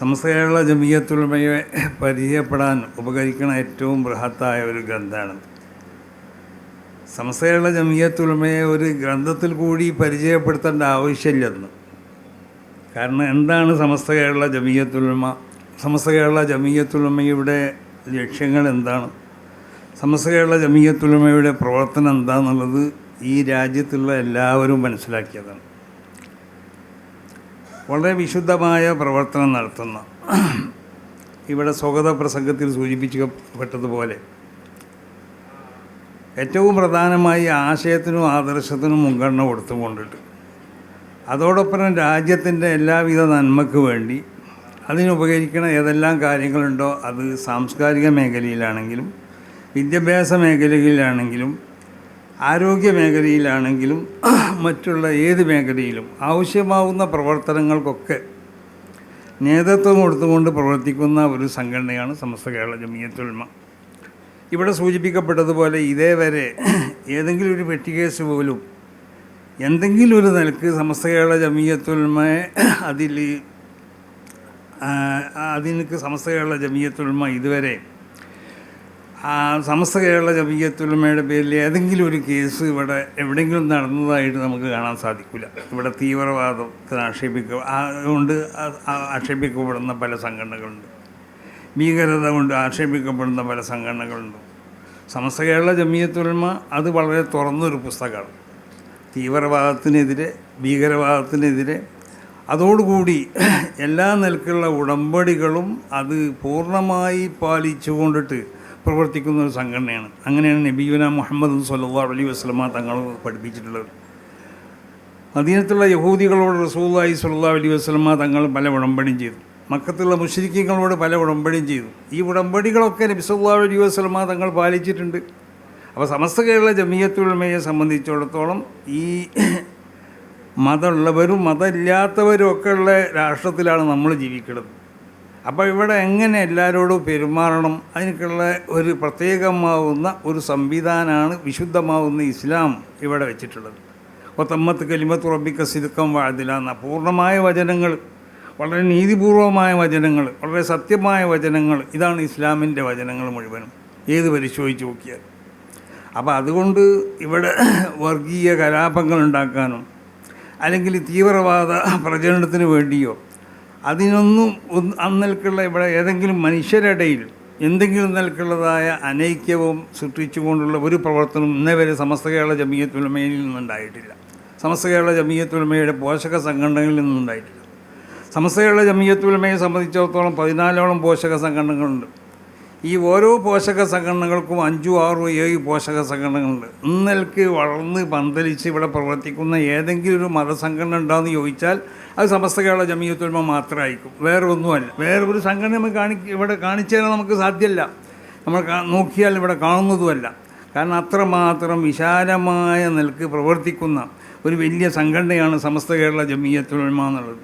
സമസ്ത കേരള ജമിയത്തുലമയെ പരിചയപ്പെടാൻ ഉപകരിക്കുന്ന ഏറ്റവും ബൃഹത്തായ ഒരു ഗ്രന്ഥമാണ്. സമസ്ത കേരള ജമിയത്തുലമയെ ഒരു ഗ്രന്ഥത്തിൽ കൂടി പരിചയപ്പെടുത്തേണ്ട ആവശ്യമില്ലെന്ന്. കാരണം എന്താണ് സമസ്ത കേരള ജമിയത്തുലമ? സമസ്ത കേരള ജമിയത്തുലമയുടെ ലക്ഷ്യങ്ങൾ എന്താണ്? സമസ്ത കേരള ജമിയത്തുലമയുടെ പ്രവർത്തനം എന്താണെന്നുള്ളത് ഈ രാജ്യത്തുള്ള എല്ലാവരും മനസ്സിലാക്കിയതാണ്. വളരെ വിശുദ്ധമായ പ്രവർത്തനം നടത്തുന്ന, ഇവിടെ സ്വാഗത പ്രസംഗത്തിൽ സൂചിപ്പിക്കപ്പെട്ടതുപോലെ ഏറ്റവും പ്രധാനമായി ആശയത്തിനും ആദർശത്തിനും മുൻഗണന കൊടുത്തുകൊണ്ടിട്ട് അതോടൊപ്പം രാജ്യത്തിൻ്റെ എല്ലാവിധ നന്മയ്ക്ക് വേണ്ടി അതിനുപകരിക്കുന്ന ഏതെല്ലാം കാര്യങ്ങളുണ്ടോ അത് സാംസ്കാരിക മേഖലയിലാണെങ്കിലും വിദ്യാഭ്യാസ മേഖലയിലാണെങ്കിലും ആരോഗ്യ മേഖലയിലാണെങ്കിലും മറ്റുള്ള ഏത് മേഖലയിലും ആവശ്യമാവുന്ന പ്രവർത്തനങ്ങൾക്കൊക്കെ നേതൃത്വം കൊടുത്തുകൊണ്ട് പ്രവർത്തിക്കുന്ന ഒരു സംഘടനയാണ് സമസ്ത കേരള ജമിയത്തുലമ. ഇവിടെ സൂചിപ്പിക്കപ്പെട്ടതുപോലെ ഇതേവരെ ഏതെങ്കിലും ഒരു പെട്ടിക്കേസ് പോലും എന്തെങ്കിലും ഒരു നിലക്ക് സമസ്ത കേരള ജമിയത്തുലമയെ അതിനക്ക് സമസ്ത കേരള ജമിയത്തുലമ ഇതുവരെ സമസ്ത കേരള ജമിയത്തുലമയുടെ പേരിൽ ഏതെങ്കിലും ഒരു കേസ് ഇവിടെ എവിടെയെങ്കിലും നടന്നതായിട്ട് നമുക്ക് കാണാൻ സാധിക്കില്ല. ഇവിടെ തീവ്രവാദത്തിന് ആക്ഷേപിക്കപ്പെടുന്ന പല സംഘടനകളുണ്ട്, ഭീകരത കൊണ്ട് ആക്ഷേപിക്കപ്പെടുന്ന പല സംഘടനകളുണ്ട്. സമസ്ത കേരള ജമിയത്തുലമ അത് വളരെ തുറന്നൊരു പുസ്തകമാണ്. തീവ്രവാദത്തിനെതിരെ, ഭീകരവാദത്തിനെതിരെ, അതോടുകൂടി എല്ലാ നിലക്കുള്ള ഉടമ്പടികളും അത് പൂർണ്ണമായി പാലിച്ചുകൊണ്ടിട്ട് പ്രവർത്തിക്കുന്ന ഒരു സംഘടനയാണ്. അങ്ങനെയാണ് നബിയുന മുഹമ്മദ് സ്വല്ലല്ലാഹു അലൈഹി വസല്ലമ തങ്ങൾ പഠിപ്പിച്ചിട്ടുള്ളത്. മദീനത്തുള്ള യഹൂദികളോട് റസൂലുള്ളാഹി സ്വല്ലല്ലാഹു അലൈഹി വസല്ലമ തങ്ങൾ പല ഉടമ്പടിയും ചെയ്തു. മക്കത്തുള്ള മുശ്രിക്കീങ്ങളോട് പല ഉടമ്പടിയും ചെയ്തു. ഈ ഉടമ്പടികളൊക്കെ നബി സല്ലല്ലാഹു അലൈഹി വസല്ലമ തങ്ങൾ പാലിച്ചിട്ടുണ്ട്. അപ്പോൾ സമസ്ത കേരള ജമിയത്തുലമയെ സംബന്ധിച്ചിടത്തോളം ഈ മതമുള്ളവരും മതമില്ലാത്തവരും ഒക്കെ ഉള്ള രാഷ്ട്രത്തിലാണ് നമ്മൾ ജീവിക്കുന്നത്. അപ്പോൾ ഇവിടെ എങ്ങനെ എല്ലാവരോടും പെരുമാറണം, അതിനൊക്കെയുള്ള ഒരു പ്രത്യേകമാവുന്ന ഒരു സംവിധാനമാണ് വിശുദ്ധമാവുന്ന ഇസ്ലാം ഇവിടെ വെച്ചിട്ടുള്ളത്. ഒത്തമ്മത്ത് കലിമത്ത് റബ്ബിക സിദ്ഖൻ വഅദില എന്ന പൂർണ്ണമായ വചനങ്ങൾ, വളരെ നീതിപൂർവമായ വചനങ്ങൾ, വളരെ സത്യമായ വചനങ്ങൾ, ഇതാണ് ഇസ്ലാമിൻ്റെ വചനങ്ങൾ മുഴുവനും ഏത് പരിശോധിച്ച് നോക്കിയാൽ. അപ്പോൾ അതുകൊണ്ട് ഇവിടെ വർഗീയ കലാപങ്ങൾ ഉണ്ടാക്കാനും അല്ലെങ്കിൽ തീവ്രവാദ പ്രചരണത്തിന് വേണ്ടിയോ അതിനൊന്നും അന്നൽക്കുള്ള ഇവിടെ ഏതെങ്കിലും മനുഷ്യരിടയിൽ എന്തെങ്കിലും നിലക്കുള്ളതായ അനൈക്യവും സൃഷ്ടിച്ചുകൊണ്ടുള്ള ഒരു പ്രവർത്തനം ഇന്നേവരെ സമസ്ത കേരള ജമിയത്തുലമയിൽ നിന്നുണ്ടായിട്ടില്ല. സമസ്ത കേരള ജമിയത്തുലമയുടെ പോഷക സംഘടനകളിൽ നിന്നുണ്ടായിട്ടില്ല. സമസ്ത കേരള ജമിയത്തുലമയെ സംബന്ധിച്ചിടത്തോളം 14ഓളം പോഷക സംഘടനകളുണ്ട്. ഈ ഓരോ പോഷക സംഘടനകൾക്കും 5, 6, 7 പോഷക സംഘടനകളുണ്ട്. ഇന്നൽക്ക് വളർന്ന് പന്തലിച്ച് ഇവിടെ പ്രവർത്തിക്കുന്ന ഏതെങ്കിലും ഒരു മതസംഘടന ഉണ്ടാകുമെന്ന് ചോദിച്ചാൽ അത് സമസ്ത കേരള ജമിയത്തുലമ മാത്രമായിരിക്കും, വേറെ ഒന്നുമല്ല. വേറെ ഒരു സംഘടന നമുക്ക് ഇവിടെ കാണിച്ചു തരാൻ നമുക്ക് സാധ്യമല്ല, നമ്മൾ നോക്കിയാൽ ഇവിടെ കാണുന്നതുമല്ല. കാരണം അത്രമാത്രം വിശാലമായ നിലക്ക് പ്രവർത്തിക്കുന്ന ഒരു വലിയ സംഘടനയാണ് സമസ്ത കേരള ജമിയത്തുലമ എന്നുള്ളത്.